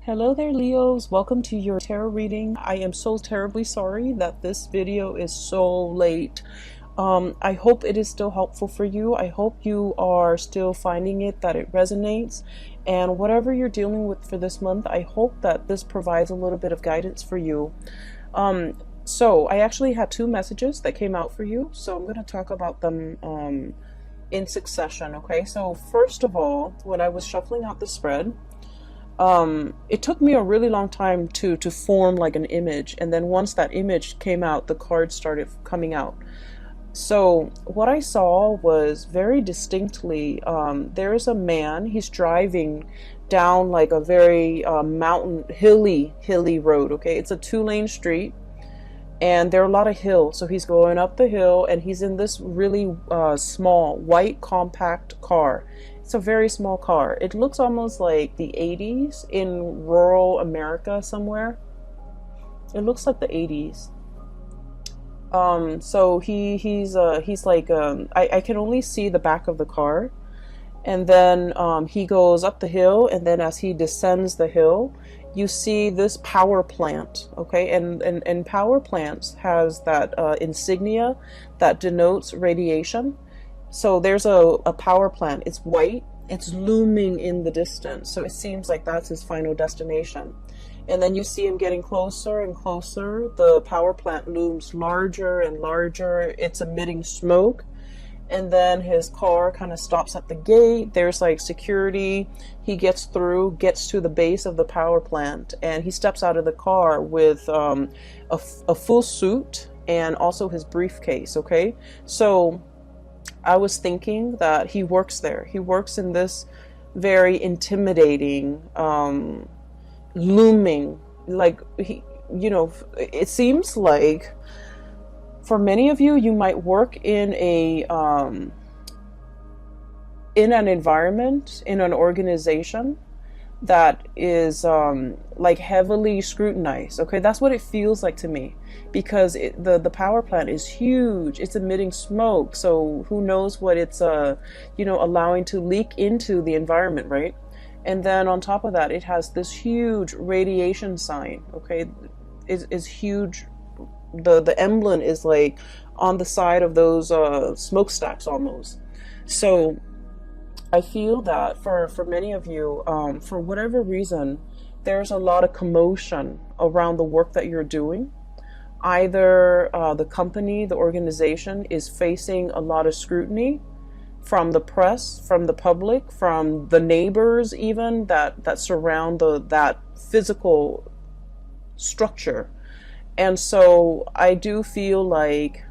Hello there, Leos. Welcome to your tarot reading. I am so terribly sorry that this video is so late. I hope it is still helpful for you. I hope you are still finding it, that it resonates. And whatever you're dealing with for this month, I hope that this provides a little bit of guidance for you. So I actually had two messages that came out for you. So I'm going to talk about them in succession, okay? So first of all, when I was shuffling out the spread, it took me a really long time to form like an image, and then once that image came out, the cards started coming out. So what I saw was very distinctly, there's a man, he's driving down like a very mountain hilly road. Okay, it's a 2-lane street and there are a lot of hills, so he's going up the hill and he's in this really small white compact car. It's a very small car. It looks almost like the 80s in rural America somewhere. It looks like the 80s. So he's like I can only see the back of the car, and then he goes up the hill, and then as he descends the hill, you see this power plant. Okay, and power plants has that insignia that denotes radiation. So there's a power plant. It's white. It's looming in the distance. So it seems like that's his final destination. And then you see him getting closer and closer. The power plant looms larger and larger. It's emitting smoke. And then his car kind of stops at the gate. There's like security. He gets through, gets to the base of the power plant, and he steps out of the car with a full suit and also his briefcase. Okay, so I was thinking that he works there. He works in this very intimidating, looming, like it seems like for many of you, you might work in an environment, in an organization that is like heavily scrutinized. Okay, that's what it feels like to me, because the power plant is huge. It's emitting smoke, so who knows what it's allowing to leak into the environment, right? And then on top of that, it has this huge radiation sign. Okay, is huge. The emblem is like on the side of those smokestacks almost. So I feel that for many of you, for whatever reason, there's a lot of commotion around the work that you're doing. Either the company, the organization is facing a lot of scrutiny from the press, from the public, from the neighbors even that surround that physical structure. And so I do feel like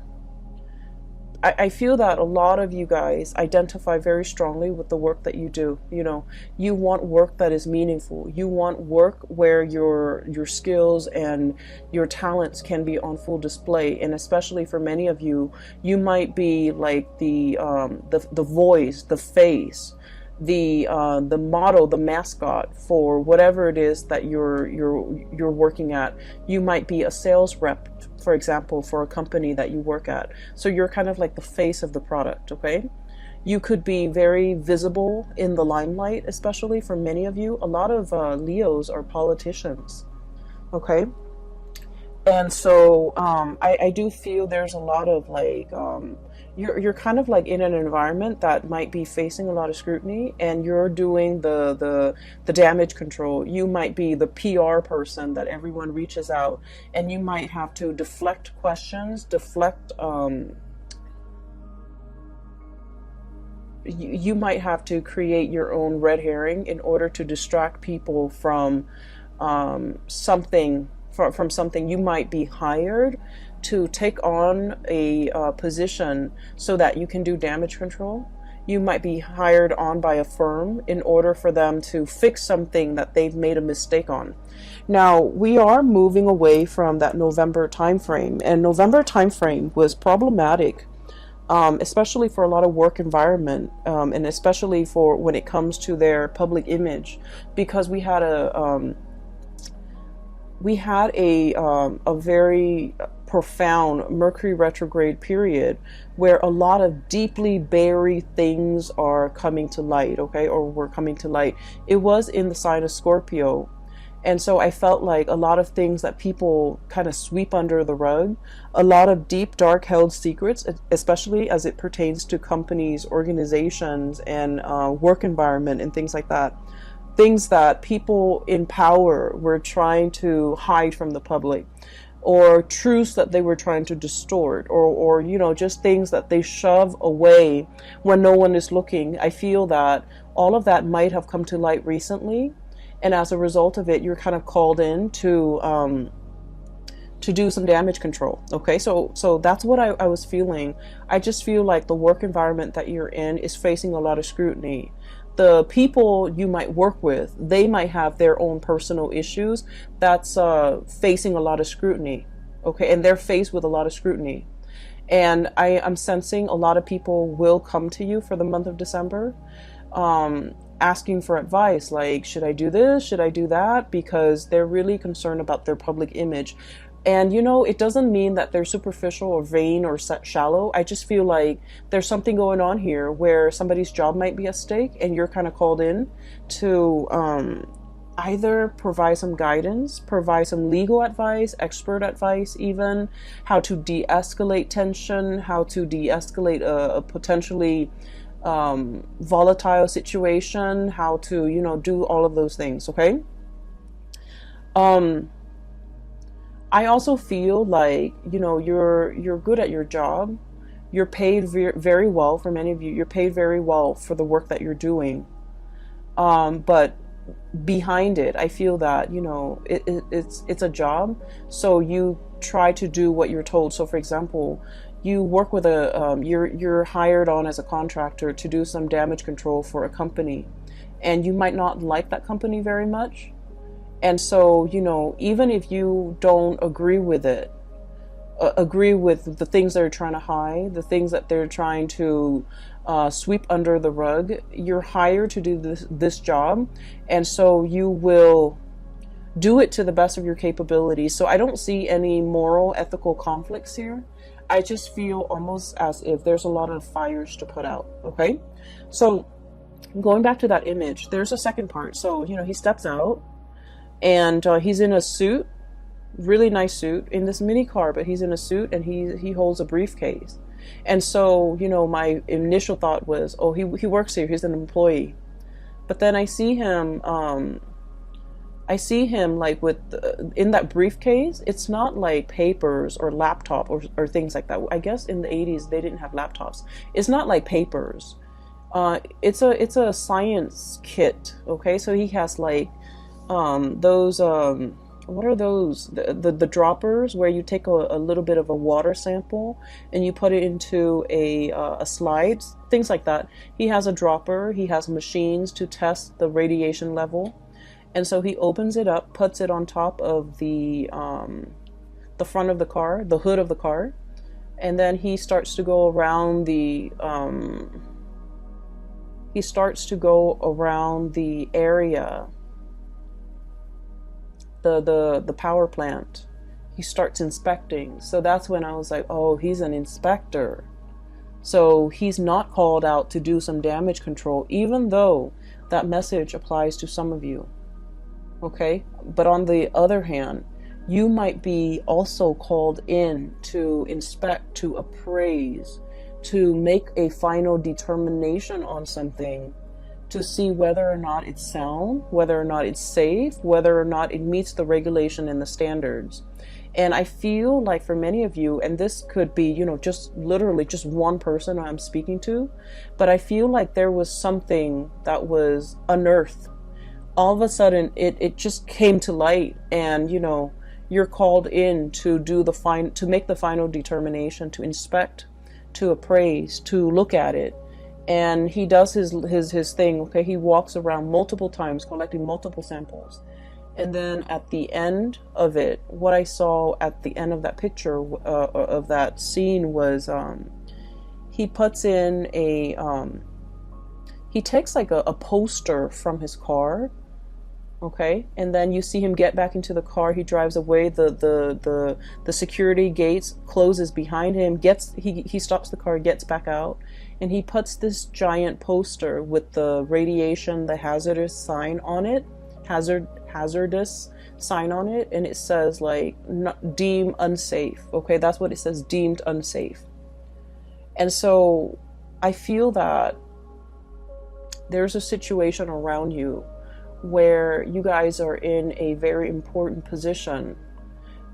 I feel that a lot of you guys identify very strongly with the work that you do. You want work that is meaningful. You want work where your skills and your talents can be on full display. And especially for many of you, you might be like the voice, the face, the model, the mascot for whatever it is that you're working at. You might be a sales rep, for example, for a company that you work at. So you're kind of like the face of the product. Okay, you could be very visible in the limelight, especially for many of you. A lot of Leos are politicians. Okay, and so I do feel there's a lot of like you're kind of like in an environment that might be facing a lot of scrutiny, and you're doing the damage control. You might be the PR person that everyone reaches out, and you might have to deflect questions, you might have to create your own red herring in order to distract people from something. From something. You might be hired to take on a position so that you can do damage control. You might be hired on by a firm in order for them to fix something that they've made a mistake on. Now, we are moving away from that November timeframe, and November timeframe was problematic, especially for a lot of work environment, and especially for when it comes to their public image, because we had a very profound Mercury retrograde period where a lot of deeply buried things are coming to light, okay, or were coming to light. It was in the sign of Scorpio, And so I felt like a lot of things that people kind of sweep under the rug, a lot of deep, dark held secrets, especially as it pertains to companies, organizations, and work environment and things like that. Things that people in power were trying to hide from the public, or truths that they were trying to distort, or just things that they shove away when no one is looking. I feel that all of that might have come to light recently, and as a result of it, you're kind of called in to do some damage control. Okay, so that's what I was feeling. I just feel like the work environment that you're in is facing a lot of scrutiny. The people you might work with, they might have their own personal issues that's facing a lot of scrutiny. Okay, and they're faced with a lot of scrutiny. And I'm sensing a lot of people will come to you for the month of December, asking for advice, like, should I do this? Should I do that? Because they're really concerned about their public image. And, it doesn't mean that they're superficial or vain or shallow. I just feel like there's something going on here where somebody's job might be at stake, and you're kind of called in to either provide some guidance, provide some legal advice, expert advice even, how to de-escalate tension, how to de-escalate a potentially volatile situation, how to, do all of those things, okay? I also feel like, you're good at your job. You're paid very well. For many of you, you're paid very well for the work that you're doing. But behind it, I feel that, it's a job. So you try to do what you're told. So for example, you work with you're hired on as a contractor to do some damage control for a company, and you might not like that company very much. And so, even if you don't agree with it, agree with the things they're trying to hide, the things that they're trying to sweep under the rug, you're hired to do this job. And so you will do it to the best of your capabilities. So I don't see any moral, ethical conflicts here. I just feel almost as if there's a lot of fires to put out. Okay. So going back to that image, there's a second part. So, he steps out. And he's in a suit, really nice suit, in this mini car, but he's in a suit, and he holds a briefcase. And so, my initial thought was, oh, he works here, he's an employee. But then I see him like in that briefcase. It's not like papers or laptop or things like that. I guess in the 80s they didn't have laptops. It's not like papers. It's a science kit. Okay, so he has like those what are those, the droppers where you take a little bit of a water sample and you put it into a slide, things like that. He has a dropper. He has machines to test the radiation level, and so he opens it up, puts it on top of the front of the car, the hood of the car, and then he starts to go around the area, the power plant. He starts inspecting. So that's when I was like, oh, he's an inspector. So he's not called out to do some damage control, even though that message applies to some of you. Okay? But on the other hand, you might be also called in to inspect, to appraise, to make a final determination on something, to see whether or not it's sound, whether or not it's safe, whether or not it meets the regulation and the standards. And I feel like for many of you, and this could be, just literally just one person I'm speaking to, but I feel like there was something that was unearthed. All of a sudden, it just came to light, and, you're called in to to make the final determination, to inspect, to appraise, to look at it. And he does his thing. Okay, he walks around multiple times collecting multiple samples, and then at the end of it, what I saw at the end of that picture, of that scene, was he puts in he takes like a poster from his car. Okay, and then you see him get back into the car. He drives away. The security gates closes behind him. He stops the car, gets back out, and he puts this giant poster with the radiation, the hazardous sign on it, hazardous sign on it, and it says like not, deemed unsafe. Okay, that's what it says, deemed unsafe. And so I feel that there's a situation around you where you guys are in a very important position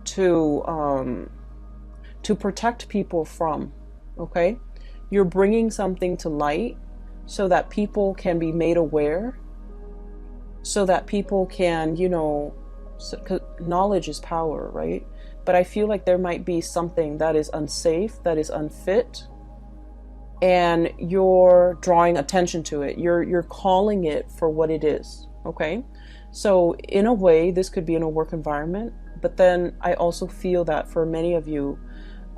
to protect people from. Okay, you're bringing something to light so that people can be made aware, so that people can, you know, knowledge is power, right? But I feel like there might be something that is unsafe, that is unfit, and you're drawing attention to it. You're calling it for what it is. Okay, so in a way, this could be in a work environment, but then I also feel that for many of you,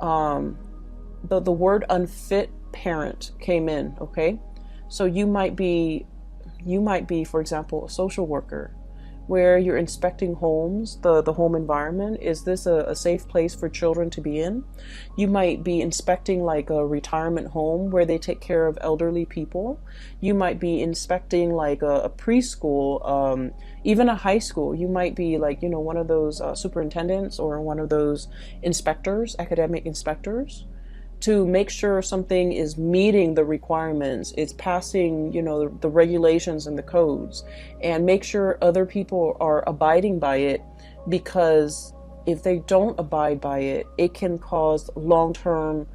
the word unfit parent came in. Okay, so you might be, for example, a social worker, where you're inspecting homes, the home environment. Is this a safe place for children to be in? You might be inspecting like a retirement home where they take care of elderly people. You might be inspecting like a preschool, even a high school. You might be like, you know, one of those superintendents or one of those inspectors, academic inspectors, to make sure something is meeting the requirements, it's passing, you know, the regulations and the codes, and make sure other people are abiding by it, because if they don't abide by it, it can cause long-term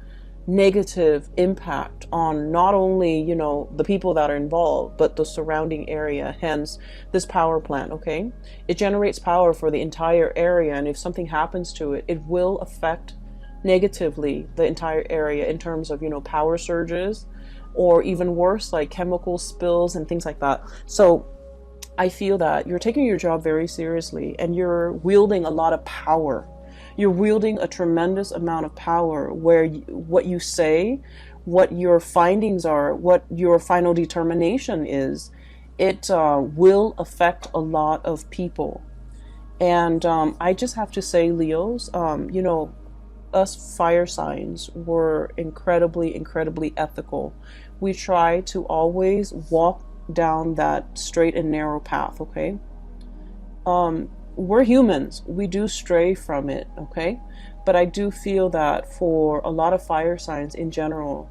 negative impact on not only, you know, the people that are involved, but the surrounding area. Hence this power plant. Okay, it generates power for the entire area, and if something happens to it, it will affect negatively the entire area in terms of, you know, power surges, or even worse, like chemical spills and things like that. So I feel that you're taking your job very seriously, and you're wielding a lot of power. You're wielding a tremendous amount of power, where what you say, what your findings are, what your final determination is, it will affect a lot of people. And I just have to say, Leos, you know, us fire signs were incredibly ethical. We try to always walk down that straight and narrow path. Okay, we're humans, we do stray from it. Okay, but I do feel that for a lot of fire signs in general,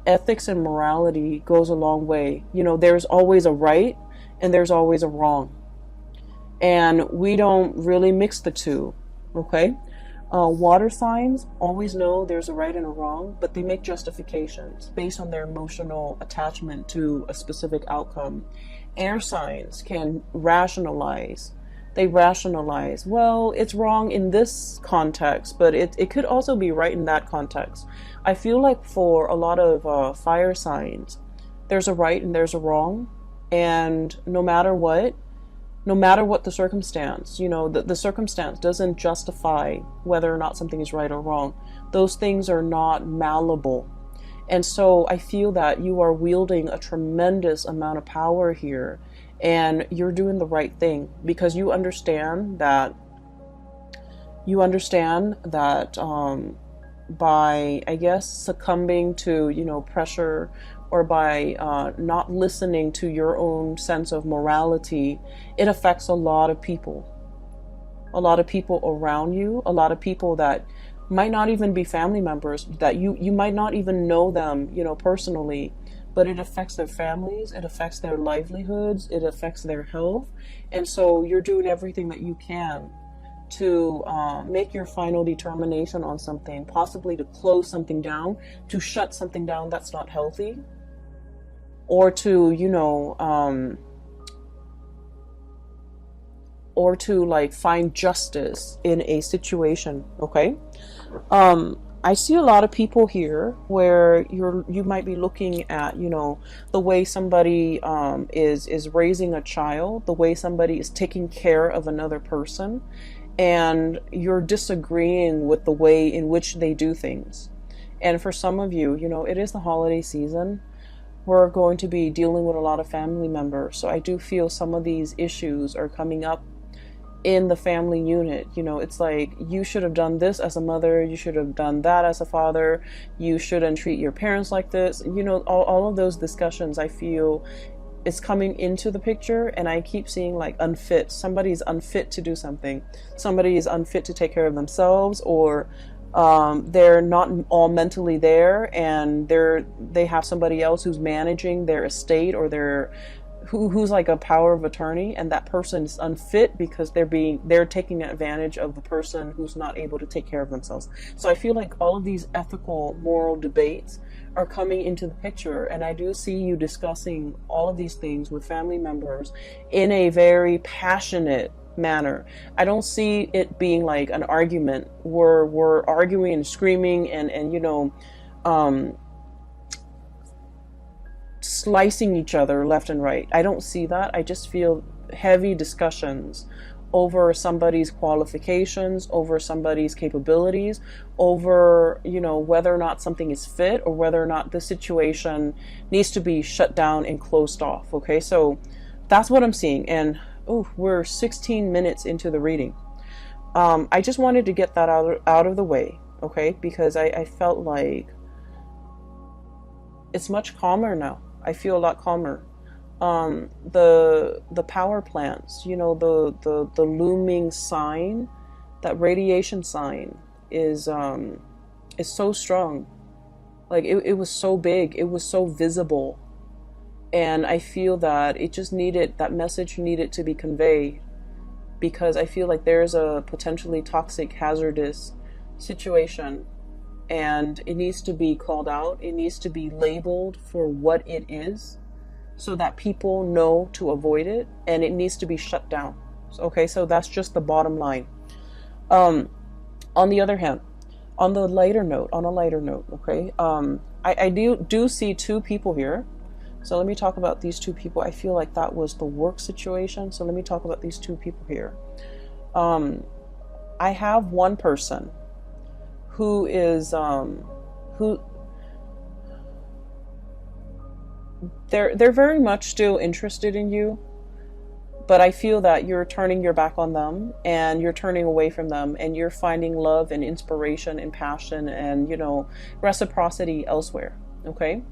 ethics and morality goes a long way. You know, there's always a right and there's always a wrong, and we don't really mix the two. Okay, water signs always know there's a right and a wrong, but they make justifications based on their emotional attachment to a specific outcome. Air signs can rationalize. They rationalize, well, it's wrong in this context, but it could also be right in that context. I feel like for a lot of fire signs, there's a right and there's a wrong, and no matter what the circumstance, you know, the circumstance doesn't justify whether or not something is right or wrong. Those things are not malleable. And so I feel that you are wielding a tremendous amount of power here, and you're doing the right thing, because you understand that by, I guess, succumbing to, you know, pressure, or by not listening to your own sense of morality, it affects a lot of people around you, a lot of people that might not even be family members, that you might not even know them, you know, personally, but it affects their families, it affects their livelihoods, it affects their health. And so you're doing everything that you can to make your final determination on something, possibly to close something down, to shut something down that's not healthy, or to, you know, or to like find justice in a situation. Okay, I see a lot of people here where you might be looking at, you know, the way somebody is raising a child, the way somebody is taking care of another person, and you're disagreeing with the way in which they do things. And for some of you, you know, it is the holiday season. We're going to be dealing with a lot of family members. So I do feel some of these issues are coming up in the family unit. You know, it's like, you should have done this as a mother, you should have done that as a father, you shouldn't treat your parents like this. You know, all of those discussions, I feel is coming into the picture, and I keep seeing like unfit. Somebody's unfit to do something. Somebody is unfit to take care of themselves, or they're not all mentally there, and they have somebody else who's managing their estate, or who's like a power of attorney, and that person is unfit because they're taking advantage of the person who's not able to take care of themselves. So I feel like all of these ethical, moral debates are coming into the picture, and I do see you discussing all of these things with family members in a very passionate manner. I don't see it being like an argument where we're arguing and screaming and slicing each other left and right. I don't see that. I just feel heavy discussions over somebody's qualifications, over somebody's capabilities, over, whether or not something is fit, or whether or not the situation needs to be shut down and closed off. Okay, so that's what I'm seeing. And we're 16 minutes into the reading. I just wanted to get that out of the way, okay, because I felt like it's much calmer now. I feel a lot calmer. The power plants, the looming sign, that radiation sign is so strong. Like it was so big, it was so visible, and I feel that that message needed to be conveyed, because I feel like there's a potentially toxic, hazardous situation, and it needs to be called out. It needs to be labeled for what it is, so that people know to avoid it, and it needs to be shut down. Okay, so that's just the bottom line. On the other hand, on a lighter note, okay, I do see two people here. So let me talk about these two people. I feel like that was the work situation. So let me talk about these two people here. I have one person who is they're very much still interested in you, but I feel that you're turning your back on them, and you're turning away from them, and you're finding love and inspiration and passion and reciprocity elsewhere. Okay,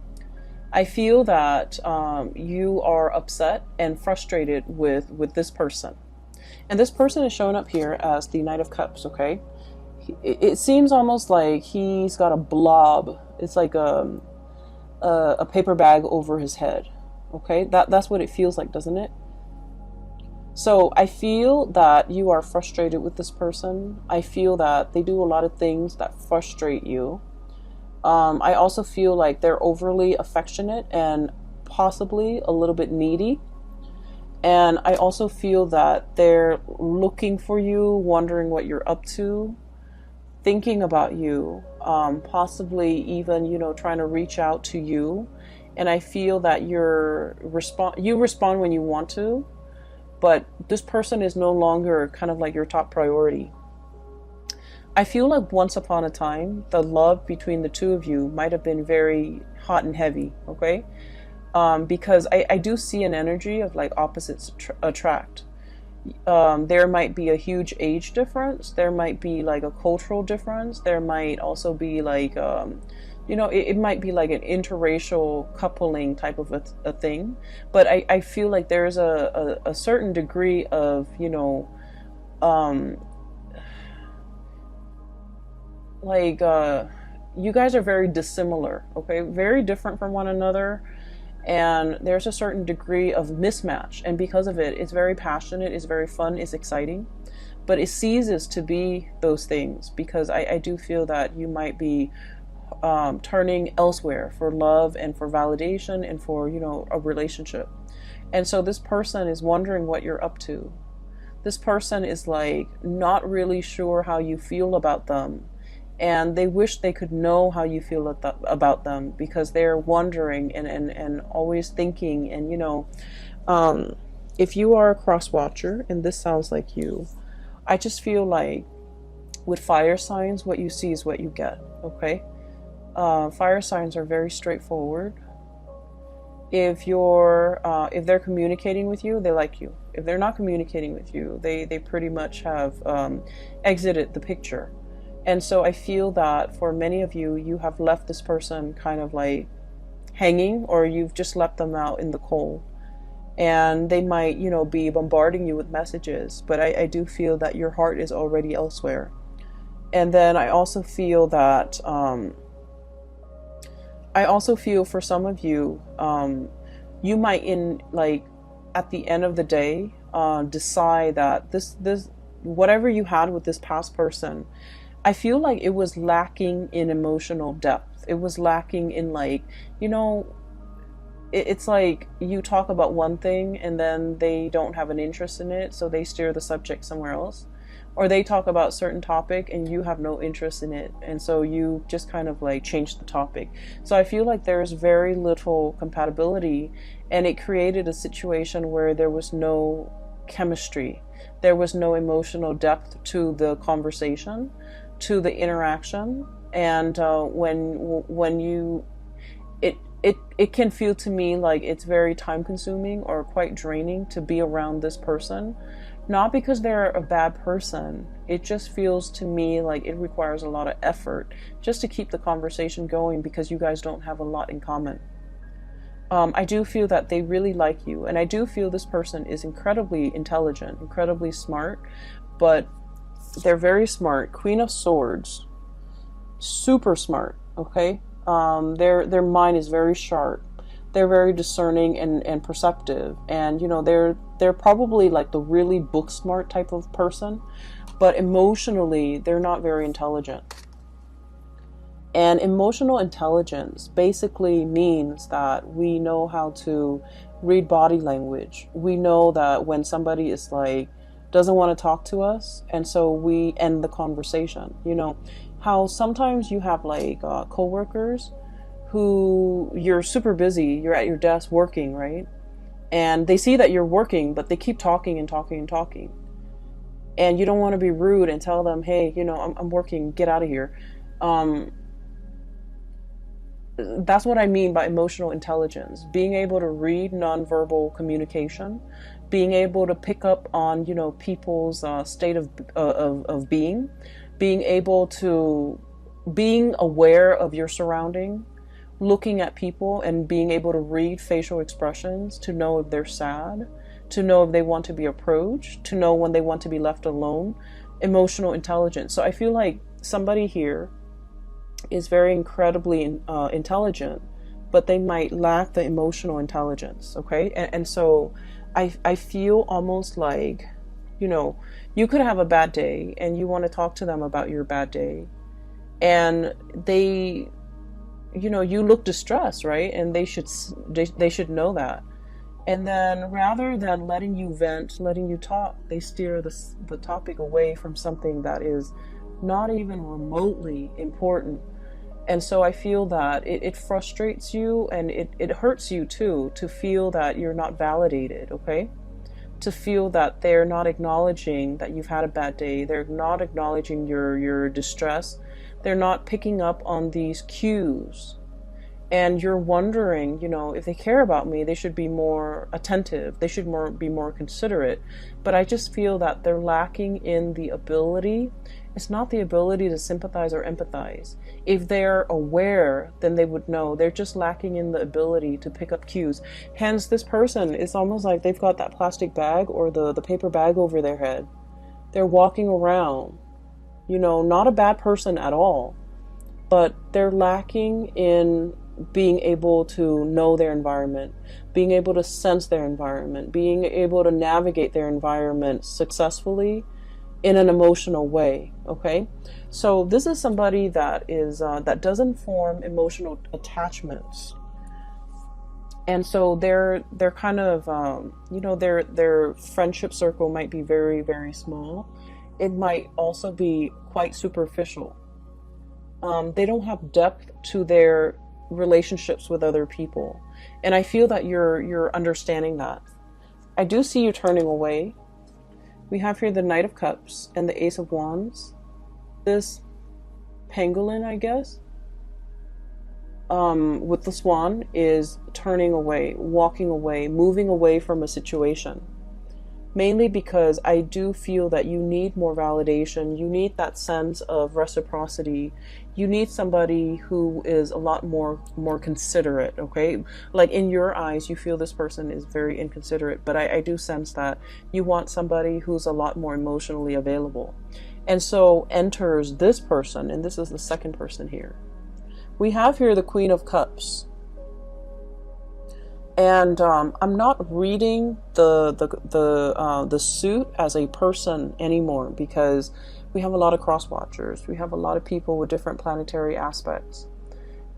I feel that you are upset and frustrated with this person, and this person is showing up here as the Knight of Cups. Okay, it seems almost like he's got a blob. It's like a paper bag over his head. Okay, that's what it feels like, doesn't it? So I feel that you are frustrated with this person. I feel that they do a lot of things that frustrate you. I also feel like they're overly affectionate and possibly a little bit needy. And I also feel that they're looking for you, wondering what you're up to, thinking about you, possibly even, trying to reach out to you. And I feel that you respond when you want to, but this person is no longer kind of like your top priority. I feel like once upon a time, the love between the two of you might have been very hot and heavy, okay? Because I do see an energy of like opposites attract. There might be a huge age difference. There might be like a cultural difference. There might also be like, it might be like an interracial coupling type of a thing. But I feel like there's a certain degree of, you guys are very dissimilar, okay? Very different from one another. And there's a certain degree of mismatch. And because of it, it's very passionate, it's very fun, it's exciting. But it ceases to be those things, because I do feel that you might be turning elsewhere for love and for validation and for, a relationship. And so this person is wondering what you're up to. This person is like not really sure how you feel about them. And they wish they could know how you feel about them, because they're wondering and always thinking. And, if you are a cross watcher, and this sounds like you, I just feel like with fire signs, what you see is what you get, okay? Fire signs are very straightforward. If they're communicating with you, they like you. If they're not communicating with you, they pretty much have exited the picture. And so I feel that for many of you, you have left this person kind of like hanging, or you've just left them out in the cold. and they might, be bombarding you with messages, but I do feel that your heart is already elsewhere. And then I also feel for some of you, you might at the end of the day, decide that this whatever you had with this past person, I feel like it was lacking in emotional depth. It was lacking in it's like you talk about one thing and then they don't have an interest in it, so they steer the subject somewhere else. Or they talk about a certain topic and you have no interest in it, and so you just kind of change the topic. So I feel like there's very little compatibility, and it created a situation where there was no chemistry. There was no emotional depth to the conversation, to the interaction. And when you it can feel to me like it's very time consuming or quite draining to be around this person. Not because they're a bad person. It just feels to me like it requires a lot of effort just to keep the conversation going, because you guys don't have a lot in common. I do feel that they really like you, and I do feel this person is incredibly intelligent, incredibly smart, but they're very smart. Queen of Swords, super smart, okay? Their mind is very sharp. They're very discerning and perceptive, and they're probably like the really book smart type of person, but emotionally they're not very intelligent. And emotional intelligence basically means that we know how to read body language. We know that when somebody is doesn't want to talk to us, and so we end the conversation. How sometimes you have coworkers who you're super busy, you're at your desk working, right? And they see that you're working, but they keep talking and talking and talking. And you don't want to be rude and tell them, hey, I'm working, get out of here. That's what I mean by emotional intelligence. Being able to read nonverbal communication, being able to pick up on, people's state of being, being aware of your surrounding, looking at people and being able to read facial expressions to know if they're sad, to know if they want to be approached, to know when they want to be left alone. Emotional intelligence. So I feel like somebody here is very incredibly intelligent, but they might lack the emotional intelligence, okay? And so I feel almost like, you could have a bad day and you want to talk to them about your bad day, and they you look distressed, right? And they should know that. And then rather than letting you vent, letting you talk, they steer the topic away from something that is not even remotely important. And so I feel that it frustrates you, and it hurts you too, to feel that you're not validated, okay? To feel that they're not acknowledging that you've had a bad day. They're not acknowledging your distress. They're not picking up on these cues. And you're wondering, if they care about me, they should be more attentive. They should be more considerate. But I just feel that they're lacking in the ability. It's not the ability to sympathize or empathize. If they're aware, then they would know. They're just lacking in the ability to pick up cues. Hence, this person, it's almost like they've got that plastic bag or the paper bag over their head. They're walking around, not a bad person at all, but they're lacking in being able to know their environment, being able to sense their environment, being able to navigate their environment successfully in an emotional way, okay? So this is somebody that is that doesn't form emotional attachments. And so they're kind of their friendship circle might be very, very small. It might also be quite superficial. They don't have depth to their relationships with other people. And I feel that you're understanding that. I do see you turning away. We have here the Knight of Cups and the Ace of Wands. This pangolin, I guess, with the swan, is turning away, walking away, moving away from a situation. mainly because I do feel that you need more validation. You need that sense of reciprocity. You need somebody who is a lot more considerate, okay? Like in your eyes, you feel this person is very inconsiderate, but I do sense that you want somebody who's a lot more emotionally available. And so enters this person, and this is the second person here. We have here the Queen of Cups. And I'm not reading the suit as a person anymore, because we have a lot of cross watchers. We have a lot of people with different planetary aspects,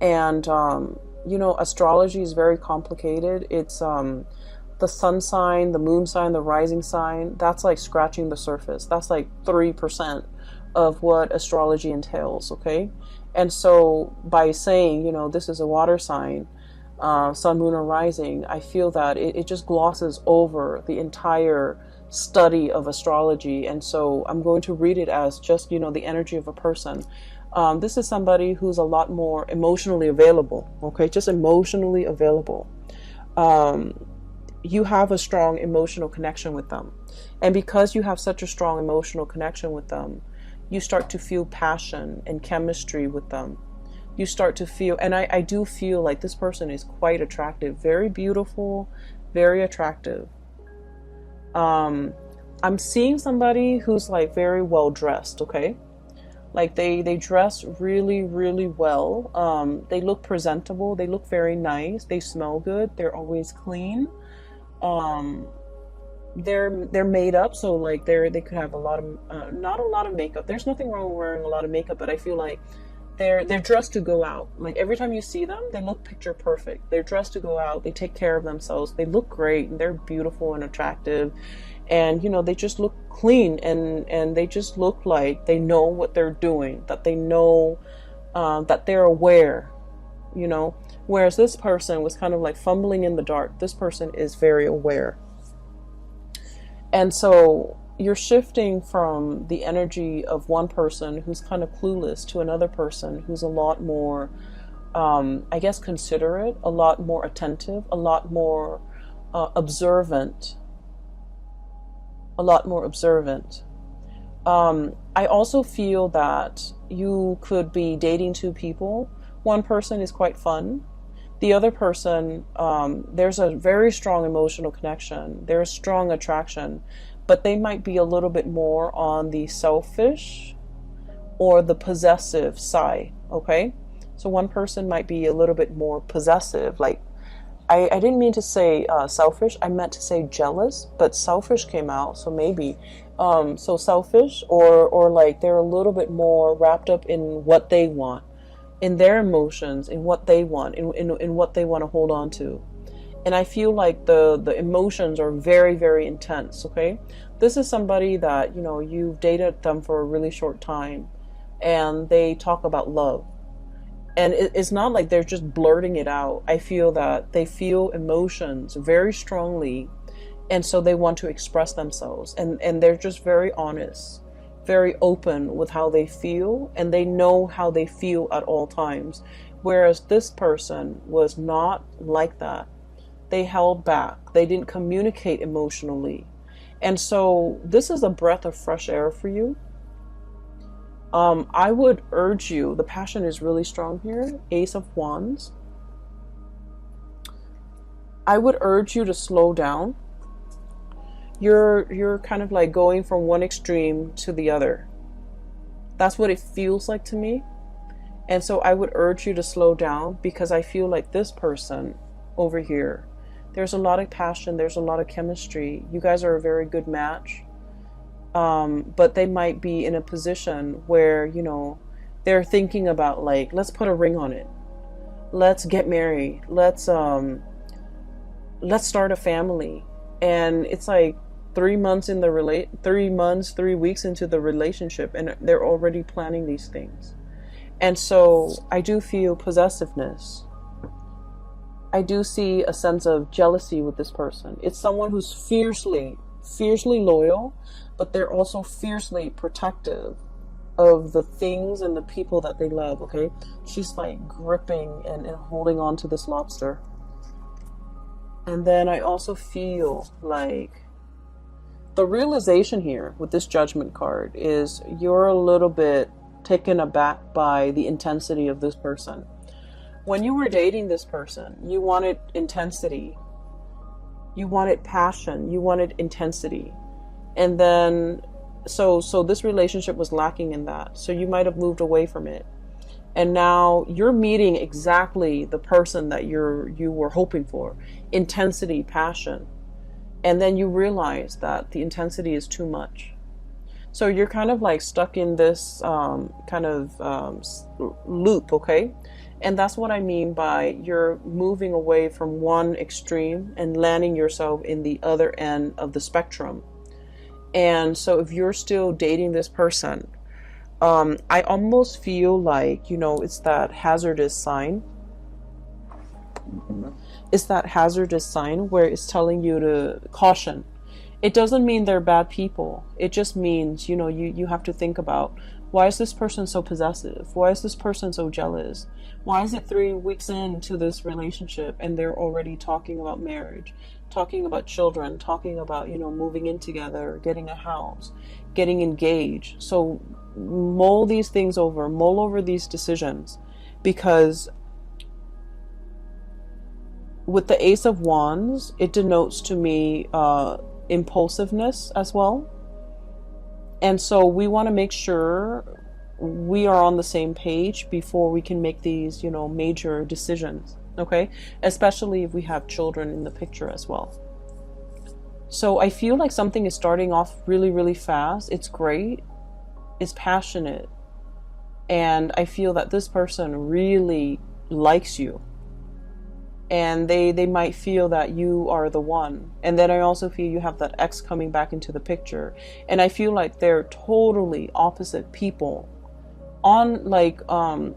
and you know, astrology is very complicated. It's the sun sign, the moon sign, the rising sign. That's like scratching the surface. That's like 3% of what astrology entails. Okay, and so by saying, you know, this is a water sign, sun, moon, or rising, I feel that it just glosses over the entire study of astrology. And so I'm going to read it as just, you know, the energy of a person. This is somebody who's a lot more emotionally available, okay? Just emotionally available. You have a strong emotional connection with them. And because you have such a strong emotional connection with them, you start to feel passion and chemistry with them. You start to feel, and I do feel like this person is quite attractive, very beautiful, very attractive. I'm seeing somebody who's like very well dressed, okay? Like they dress really, really well. They look presentable. They look very nice. They smell good. They're always clean. They're made up, so like they could have a lot of not a lot of makeup. There's nothing wrong with wearing a lot of makeup, but I feel like they're dressed to go out. Like every time you see them, they look picture perfect. They're dressed to go out. They take care of themselves. They look great, and they're beautiful and attractive. And you know, they just look clean, and they just look like they know what they're doing, that they know, that they're aware, you know. Whereas this person was kind of like fumbling in the dark. This person is very aware. And so you're shifting from the energy of one person who's kind of clueless to another person who's a lot more, I guess, considerate, a lot more attentive, a lot more observant, a lot more observant. I also feel that you could be dating two people. One person is quite fun. The other person, there's a very strong emotional connection. There's strong attraction, but they might be a little bit more on the selfish or the possessive side, okay? So one person might be a little bit more possessive. Like, I didn't mean to say selfish. I meant to say jealous, but selfish came out, so maybe. So selfish, or like they're a little bit more wrapped up in what they want, in their emotions, in what they want, in what they want to hold on to. And I feel like the emotions are very, very intense, okay? This is somebody that, you know, you've dated them for a really short time, and they talk about love. And it's not like they're just blurting it out. I feel that they feel emotions very strongly, and so they want to express themselves. And they're just very honest, very open with how they feel, and they know how they feel at all times. Whereas this person was not like that. They held back. They didn't communicate emotionally. And so this is a breath of fresh air for you. I would urge you, the passion is really strong here, Ace of Wands. I would urge you to slow down. You're kind of like going from one extreme to the other. That's what it feels like to me. And so I would urge you to slow down, because I feel like this person over here, there's a lot of passion, there's a lot of chemistry. You guys are a very good match. But they might be in a position where, you know, they're thinking about like, let's put a ring on it. Let's get married. Let's start a family. And it's like 3 months in the 3 weeks into the relationship, and they're already planning these things. And so I do feel possessiveness. I do see a sense of jealousy with this person. It's someone who's fiercely loyal, but they're also fiercely protective of the things and the people that they love, okay? She's like gripping and holding on to this lobster. And then I also feel like The realization here with this Judgment card is you're a little bit taken aback by the intensity of this person. When you were dating this person, you wanted intensity, you wanted passion, you wanted intensity. And then, so this relationship was lacking in that. So you might have moved away from it. And now you're meeting exactly the person that you were hoping for. Intensity, passion. And then you realize that the intensity is too much. So you're kind of like stuck in this loop, okay? And that's what I mean by you're moving away from one extreme and landing yourself in the other end of the spectrum. And so if you're still dating this person, I almost feel like, it's that hazardous sign. It's that hazardous sign where it's telling you to caution. It doesn't mean they're bad people. It just means, you have to think about, why is this person so possessive? Why is this person so jealous? Why is it 3 weeks into this relationship and they're already talking about marriage, talking about children, talking about, moving in together, getting a house, getting engaged? So mull these things over, mull over these decisions, because with the Ace of Wands, it denotes to me impulsiveness as well. And so we want to make sure we are on the same page before we can make these, major decisions, okay? Especially if we have children in the picture as well. So I feel like something is starting off really, really fast. It's great. It's passionate. And I feel that this person really likes you. And they might feel that you are the one. And then I also feel you have that ex coming back into the picture. And I feel like they're totally opposite people. On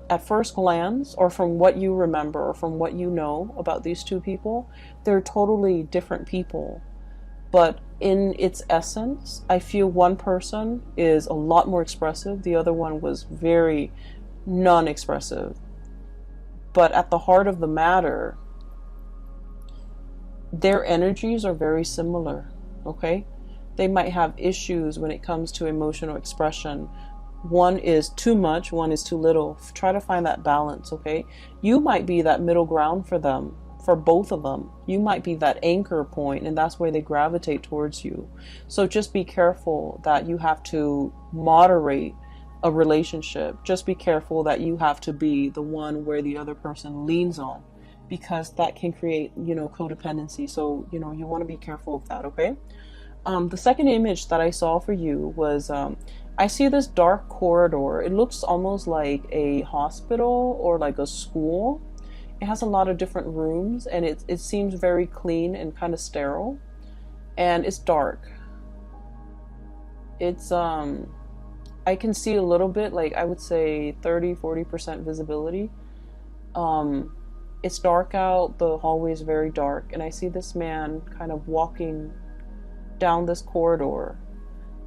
at first glance, or from what you remember, or from what you know about these two people, they're totally different people. But in its essence, I feel one person is a lot more expressive. The other one was very non-expressive. But at the heart of the matter, their energies are very similar, okay? They might have issues when it comes to emotional expression. One is too much, one is too little. Try to find that balance, okay? You might be that middle ground for them, for both of them. You might be that anchor point, and that's where they gravitate towards you. So just be careful that you have to moderate a relationship. Just be careful that you have to be the one where the other person leans on, because that can create, codependency. So, you want to be careful of that, okay? The second image that I saw for you was, I see this dark corridor. It looks almost like a hospital or like a school. It has a lot of different rooms, and it seems very clean and kind of sterile. And it's dark. It's, I can see a little bit, like I would say 30-40% visibility. It's dark out, the hallway is very dark, and I see this man kind of walking down this corridor,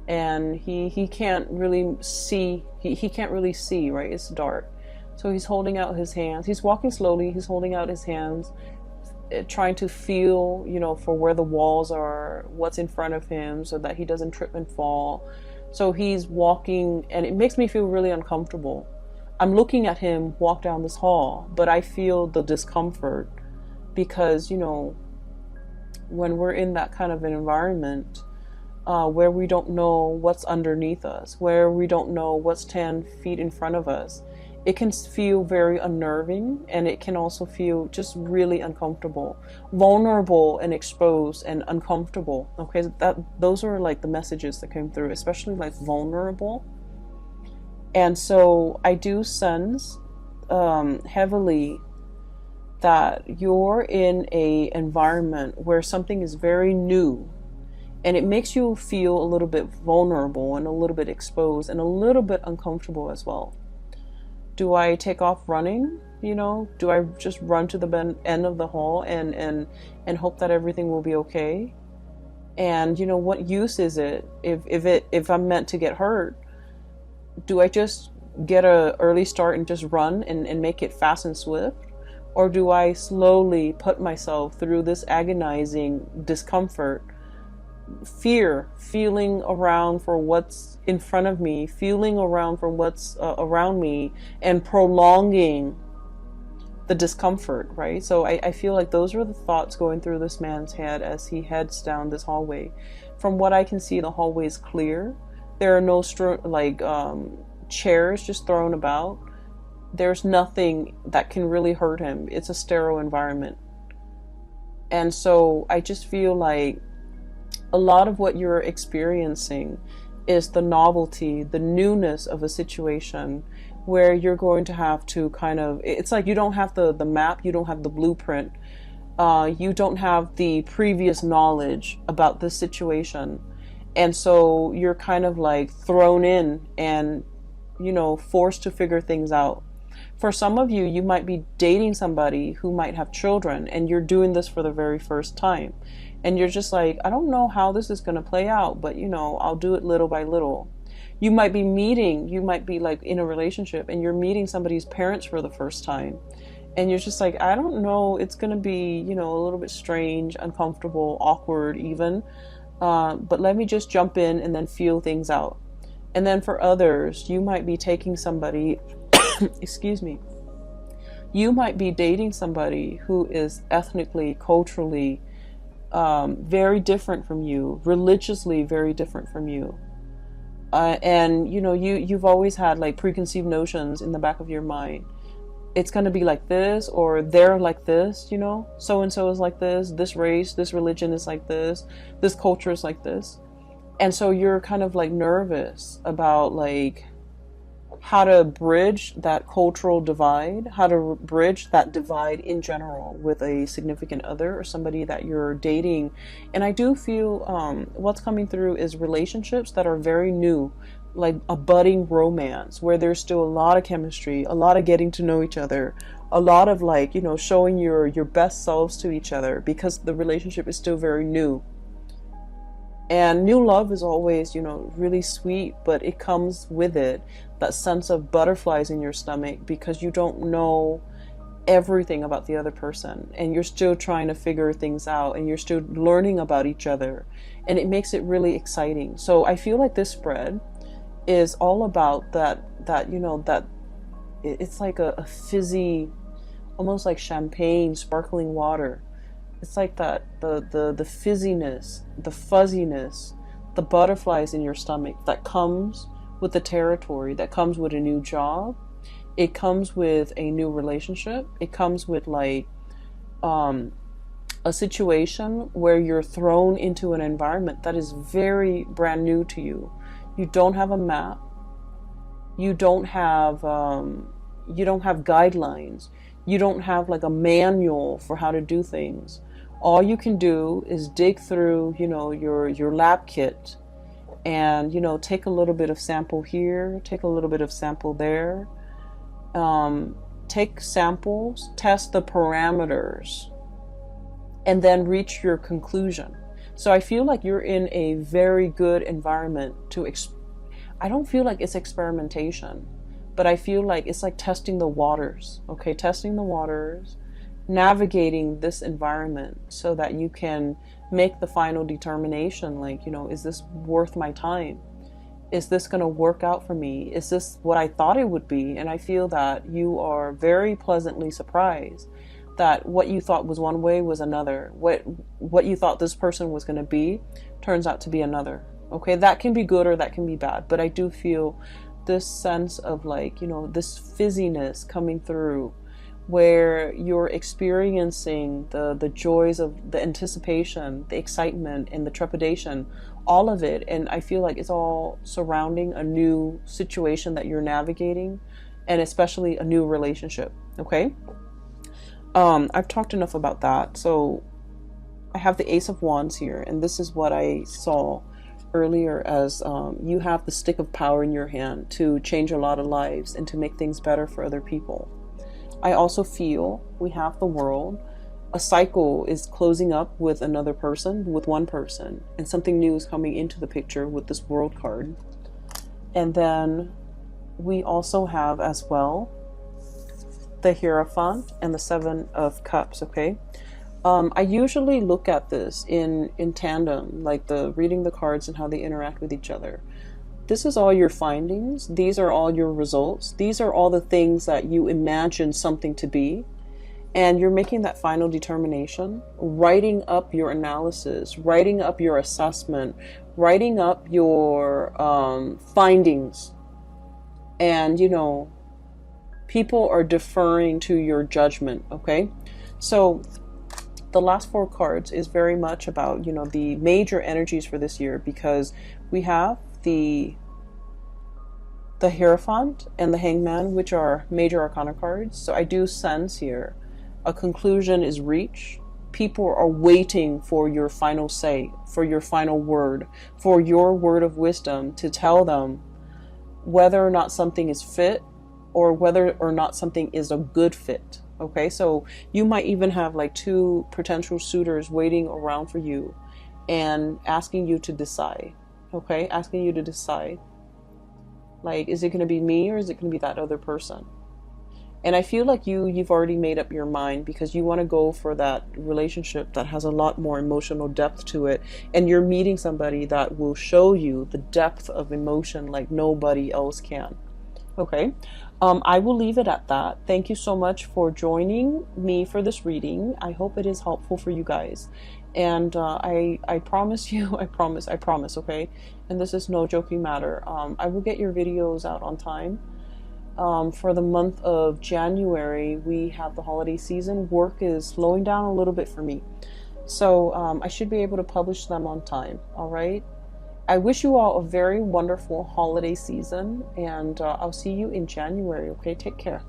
and he can't really see, he can't really see, right? It's dark. So he's holding out his hands. He's walking slowly, he's holding out his hands, trying to feel, for where the walls are, what's in front of him, so that he doesn't trip and fall. So he's walking, and it makes me feel really uncomfortable. I'm looking at him walk down this hall, but I feel the discomfort because, when we're in that kind of an environment where we don't know what's underneath us, where we don't know what's 10 feet in front of us, it can feel very unnerving, and it can also feel just really uncomfortable, vulnerable and exposed and uncomfortable. Okay, those are like the messages that came through, especially like vulnerable. And so I do sense heavily that you're in a environment where something is very new, and it makes you feel a little bit vulnerable and a little bit exposed and a little bit uncomfortable as well. Do I take off running? Do I just run to the end of the hall and hope that everything will be okay? And what use is it if I'm meant to get hurt? Do I just get an early start and just run and make it fast and swift? Or do I slowly put myself through this agonizing discomfort fear, feeling around for what's in front of me, feeling around for what's around me, and prolonging the discomfort, right? So I feel like those are the thoughts going through this man's head as he heads down this hallway. From what I can see, the hallway is clear. There are no chairs just thrown about. There's nothing that can really hurt him. It's a sterile environment. And so I just feel like a lot of what you're experiencing is the novelty, the newness of a situation where you're going to have to kind of, it's like you don't have the map, you don't have the blueprint, you don't have the previous knowledge about this situation. And so you're kind of like thrown in and, you know, forced to figure things out. For some of you, you might be dating somebody who might have children, and you're doing this for the very first time. And you're just like, I don't know how this is going to play out, but, you know, I'll do it little by little. You might be like in a relationship, and you're meeting somebody's parents for the first time. And you're just like, I don't know, it's going to be, you know, a little bit strange, uncomfortable, awkward even. But let me just jump in and then feel things out. And then for others, you might be taking somebody, excuse me, you might be dating somebody who is ethnically, culturally, very different from you, religiously very different from you. And, you know, you've always had like preconceived notions in the back of your mind. It's going to be like this, or they're like this, you know, so-and-so is like this race, this religion is like this culture is like this. And so you're kind of like nervous about like how to bridge that cultural divide, how to bridge that divide in general with a significant other or somebody that you're dating. And I do feel what's coming through is relationships that are very new, like a budding romance where there's still a lot of chemistry, a lot of getting to know each other, a lot of like, you know, showing your best selves to each other because the relationship is still very new. And new love is always, you know, really sweet, but it comes with it that sense of butterflies in your stomach because you don't know everything about the other person, and you're still trying to figure things out, and you're still learning about each other, and it makes it really exciting. So I feel like this spread is all about that you know, that it's like a fizzy, almost like champagne, sparkling water. It's like that, the fizziness, the fuzziness, the butterflies in your stomach that comes with the territory, that comes with a new job. It comes with a new relationship. It comes with like a situation where you're thrown into an environment that is very brand new to you. You don't have a map. You don't have guidelines. You don't have like a manual for how to do things. All you can do is dig through, you know, your lab kit and, you know, take a little bit of sample here, take a little bit of sample there. Take samples, test the parameters, and then reach your conclusion. So I feel like you're in a very good environment to I don't feel like it's experimentation, but I feel like it's like testing the waters, okay? Testing the waters, navigating this environment so that you can make the final determination, like, you know, is this worth my time? Is this going to work out for me? Is this what I thought it would be? And I feel that you are very pleasantly surprised that what you thought was one way was another. What you thought this person was going to be turns out to be another. Okay, that can be good or that can be bad. But I do feel this sense of like, you know, this fizziness coming through where you're experiencing the joys of the anticipation, the excitement, and the trepidation, all of it. And I feel like it's all surrounding a new situation that you're navigating, and especially a new relationship. Okay. I've talked enough about that. So I have the Ace of Wands here, and this is what I saw earlier as you have the stick of power in your hand to change a lot of lives and to make things better for other people. I also feel we have the World. A cycle is closing up with another person, with one person, and something new is coming into the picture with this World card. And then we also have as well the Hierophant and the Seven of Cups, okay? I usually look at this in tandem, like the reading the cards and how they interact with each other. This is all your findings. These are all your results. These are all the things that you imagine something to be. And you're making that final determination, writing up your analysis, writing up your assessment, writing up your findings. And, you know, people are deferring to your judgment, okay? So the last four cards is very much about, you know, the major energies for this year, because we have the Hierophant and the Hangman, which are major arcana cards. So I do sense here a conclusion is reached. People are waiting for your final say, for your final word, for your word of wisdom to tell them whether or not something is fit or whether or not something is a good fit. Okay, so you might even have like two potential suitors waiting around for you and asking you to decide. Okay, asking you to decide. Like, is it going to be me or is it going to be that other person? And I feel like you've already made up your mind, because you want to go for that relationship that has a lot more emotional depth to it. And you're meeting somebody that will show you the depth of emotion like nobody else can. Okay. I will leave it at that. Thank you so much for joining me for this reading. I hope it is helpful for you guys. And I promise you, I promise, okay? And this is no joking matter. I will get your videos out on time. For the month of January, we have the holiday season. Work is slowing down a little bit for me. So I should be able to publish them on time, all right? I wish you all a very wonderful holiday season, and I'll see you in January, okay? Take care.